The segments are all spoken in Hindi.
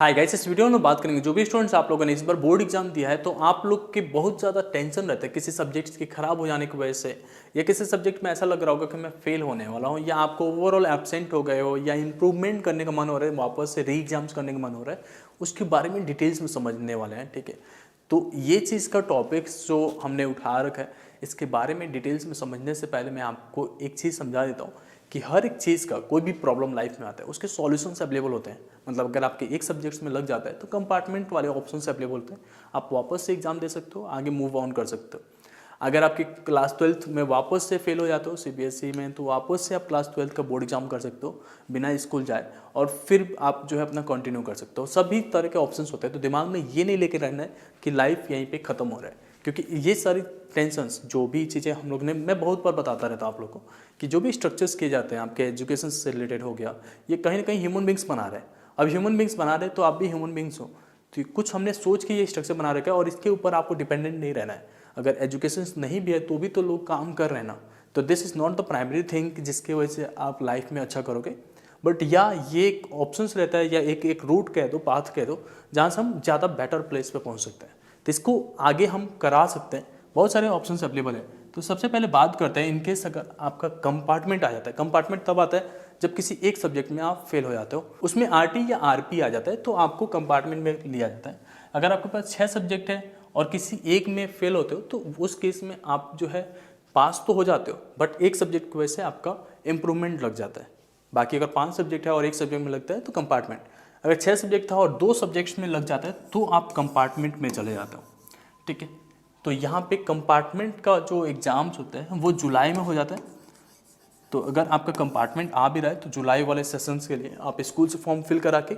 हाय गाइस, इस वीडियो में बात करेंगे जो भी स्टूडेंट्स आप लोगों ने इस बार बोर्ड एग्जाम दिया है तो आप लोग के बहुत ज़्यादा टेंशन रहता है किसी सब्जेक्ट्स के खराब हो जाने की वजह से, या किसी सब्जेक्ट में ऐसा लग रहा होगा कि मैं फेल होने वाला हूँ, या आपको ओवरऑल एब्सेंट हो गए हो, या इंप्रूवमेंट करने का मन हो रहा है, वापस से री एग्जाम्स करने का मन हो रहा है, उसके बारे में डिटेल्स में समझने वाले हैं। ठीक है, तो ये चीज़ का टॉपिक्स जो हमने उठा रखा है, इसके बारे में डिटेल्स में समझने से पहले मैं आपको एक चीज़ समझा देता हूँ कि हर एक चीज़ का कोई भी प्रॉब्लम लाइफ में आता है उसके सॉल्यूशंस अवेलेबल होते हैं। मतलब अगर आपके एक सब्जेक्ट्स में लग जाता है तो कंपार्टमेंट वाले ऑप्शंस अवेलेबल होते हैं, आप वापस से एग्जाम दे सकते हो, आगे मूव ऑन कर सकते हो। अगर आपकी क्लास 12th में वापस से फेल हो जाते हो सीबीएसई में, तो वापस से आप क्लास 12th का बोर्ड एग्जाम कर सकते हो बिना स्कूल जाए, और फिर आप जो है अपना कंटिन्यू कर सकते हो। सभी तरह के ऑप्शंस होते हैं, तो दिमाग में ये नहीं लेके रहना है कि लाइफ यहीं पे ख़त्म हो रहा है, क्योंकि ये सारी टेंशन्स जो भी चीज़ें हम लोग ने, मैं बहुत बार बताता रहता हूँ आप लोग को कि जो भी स्ट्रक्चर्स किए जाते हैं आपके एजुकेशन से रिलेटेड हो गया, ये कहीं ना कहीं ह्यूमन बींग्स बना रहे हैं। अब ह्यूमन बींग्स बना रहे हैं तो आप भी ह्यूमन बींग्स हो, तो कुछ हमने सोच के ये स्ट्रक्चर बना रखा है और इसके ऊपर आपको डिपेंडेंट नहीं रहना है। अगर एजुकेशन नहीं भी है तो भी तो लोग काम कर रहे हैं ना, तो this is not the primary thing जिसकी वजह से आप लाइफ में अच्छा करोगे। बट या ये एक ऑप्शंस रहता है, या एक रूट कह दो, पाथ कह दो, जहाँ से हम ज़्यादा बेटर प्लेस पे पहुँच सकते हैं, तो इसको आगे हम करा सकते हैं। बहुत सारे ऑप्शंस अवेलेबल है। तो सबसे पहले बात करते हैं, इनकेस अगर आपका कंपार्टमेंट आ जाता है, कंपार्टमेंट तब आता है जब किसी एक सब्जेक्ट में आप फेल हो जाते हो, उसमें आरटी या आरपी आ जाता है, तो आपको कंपार्टमेंट में लिया जाता है। अगर आपके पास 6 सब्जेक्ट है और किसी एक में फेल होते हो तो उस केस में आप जो है पास तो हो जाते हो, बट एक सब्जेक्ट की वजह से आपका इम्प्रूवमेंट लग जाता है। बाकी अगर 5 सब्जेक्ट है और एक सब्जेक्ट में लगता है तो कंपार्टमेंट। अगर 6 सब्जेक्ट था और 2 सब्जेक्ट्स में लग जाता है तो आप कंपार्टमेंट में चले जाते हो। ठीक है, तो यहाँ पे कंपार्टमेंट का जो एग्ज़ाम्स होते हैं वो जुलाई में हो जाता है। तो अगर आपका कंपार्टमेंट आ भी रहा है तो जुलाई वाले सेशंस के लिए आप स्कूल से फॉर्म फिल करा के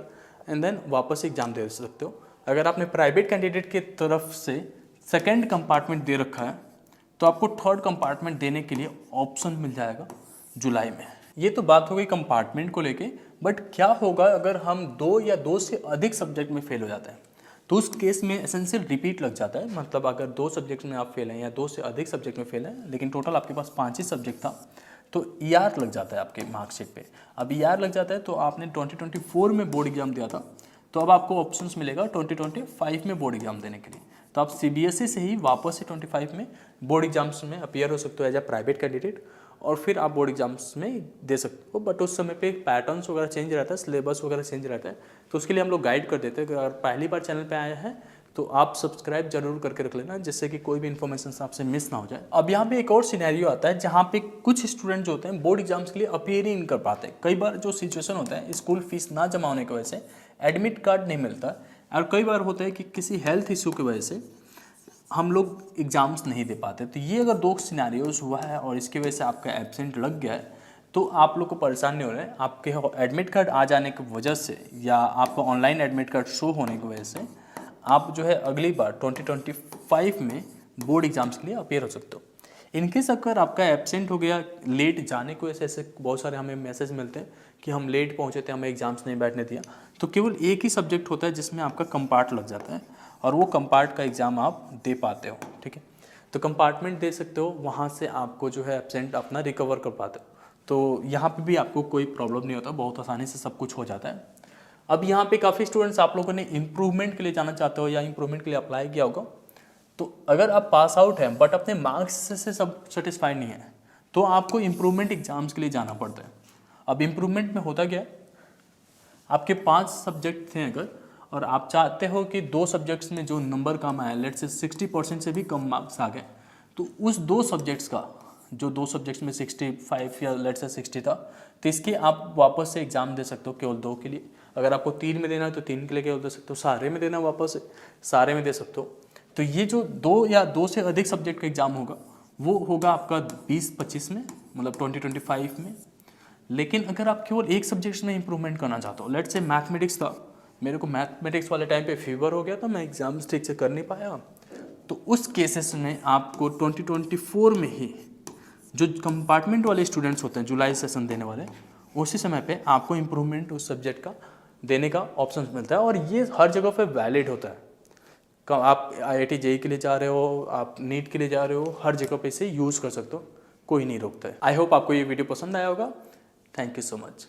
एंड देन वापस एग्ज़ाम दे सकते हो। अगर आपने प्राइवेट कैंडिडेट के तरफ से सेकेंड कंपार्टमेंट दे रखा है तो आपको थर्ड कंपार्टमेंट देने के लिए ऑप्शन मिल जाएगा जुलाई में। ये तो बात हो गई कंपार्टमेंट को लेके, बट क्या होगा अगर हम 2 या 2 से अधिक सब्जेक्ट में फेल हो जाते हैं, तो उस केस में एसेंशियल रिपीट लग जाता है। मतलब अगर 2 सब्जेक्ट में आप फेल हैं या 2 से अधिक सब्जेक्ट में फेल हैं, लेकिन टोटल आपके पास 5 ही सब्जेक्ट था, तो ईआर लग जाता है आपके मार्कशीट पे। अब ईआर लग जाता है तो आपने 2024 में बोर्ड एग्जाम दिया था, तो अब आपको ऑप्शंस मिलेगा 2025 में बोर्ड एग्जाम देने के लिए। तो आप सीबीएसई से ही वापस से 25 में बोर्ड एग्जाम्स में अपीयर हो सकते हो एज ए प्राइवेट कैंडिडेट, और फिर आप बोर्ड एग्जाम्स में दे सकते हो। बट उस समय पे पैटर्न्स वगैरह चेंज रहता है, सिलेबस वगैरह चेंज रहता है, तो उसके लिए हम लोग गाइड कर देते हैं। अगर पहली बार चैनल पे आए हैं तो आप सब्सक्राइब जरूर करके रख लेना, जिससे कि कोई भी इन्फॉर्मेशन आपसे मिस ना हो जाए। अब यहाँ पे एक और सिनेरियो आता है जहाँ पे कुछ स्टूडेंट जो होते हैं बोर्ड एग्जाम्स के लिए अपीयर ही नहीं कर पाते। कई बार जो सिचुएशन होता है, स्कूल फीस ना जमा होने की वजह से एडमिट कार्ड नहीं मिलता, और कई बार होता है कि किसी हेल्थ इशू की वजह से हम लोग एग्ज़ाम्स नहीं दे पाते। तो ये अगर 2 सिनेरियोज हुआ है और इसकी वजह से आपका एब्सेंट लग गया है, तो आप लोग को परेशान नहीं हो रहा है। आपके एडमिट कार्ड आ जाने की वजह से या आपका ऑनलाइन एडमिट कार्ड शो होने की वजह से आप जो है अगली बार 2025 में बोर्ड एग्जाम्स के लिए अपीयर हो सकते हो। इनकेस अगर आपका एब्सेंट हो गया लेट जाने की वजह से, ऐसे बहुत सारे हमें मैसेज मिलते हैं कि हम लेट पहुँचे थे, हमें एग्जाम्स नहीं बैठने दिया, तो केवल एक ही सब्जेक्ट होता है जिसमें आपका कंपार्ट लग जाता है, और वो कंपार्ट का एग्ज़ाम आप दे पाते हो। ठीक है, तो कंपार्टमेंट दे सकते हो, वहाँ से आपको जो है एब्सेंट अपना रिकवर कर पाते हो। तो यहाँ पे भी आपको कोई प्रॉब्लम नहीं होता, बहुत आसानी से सब कुछ हो जाता है। अब यहाँ पे काफ़ी स्टूडेंट्स आप लोगों ने इम्प्रूवमेंट के लिए जाना चाहते हो या इम्प्रूवमेंट के लिए अप्लाई किया होगा, तो अगर आप पास आउट हैं बट अपने मार्क्स से सब सेटिस्फाइड नहीं है, तो आपको इम्प्रूवमेंट एग्जाम्स के लिए जाना पड़ता है। अब इम्प्रूवमेंट में होता क्या है, आपके 5 सब्जेक्ट थे अगर, और आप चाहते हो कि 2 सब्जेक्ट्स में जो नंबर कम आया, लेट से 60% से भी कम मार्क्स आ गए, तो उस 2 सब्जेक्ट्स का, जो 2 सब्जेक्ट्स में 65 या लेट से 60 था, तो इसके आप वापस से एग्ज़ाम दे सकते हो केवल 2 के लिए। अगर आपको 3 में देना है तो 3 के लिए केवल दे सकते हो, सारे में देना वापस से सारे में दे सकते हो। तो ये जो 2 या 2 से अधिक सब्जेक्ट का एग्ज़ाम होगा वो होगा आपका 2025 में, मतलब 2025 में। लेकिन अगर आप केवल एक सब्जेक्ट में इंप्रूवमेंट करना चाहते हो, लेट से मैथमेटिक्स था, मेरे को मैथमेटिक्स वाले टाइम पे फीवर हो गया था, मैं एग्जाम्स ठीक से कर नहीं पाया, तो उस केसेस में आपको 2024 में ही जो कंपार्टमेंट वाले स्टूडेंट्स होते हैं जुलाई सेशन देने वाले, उसी समय पे आपको इम्प्रूवमेंट उस सब्जेक्ट का देने का ऑप्शन मिलता है, और ये हर जगह पे वैलिड होता है। आप IIT JEE के लिए जा रहे हो, आप नीट के लिए जा रहे हो, हर जगह पे इसे यूज़ कर सकते हो, कोई नहीं रोकता है। आई होप आपको ये वीडियो पसंद आया होगा। Thank you so much.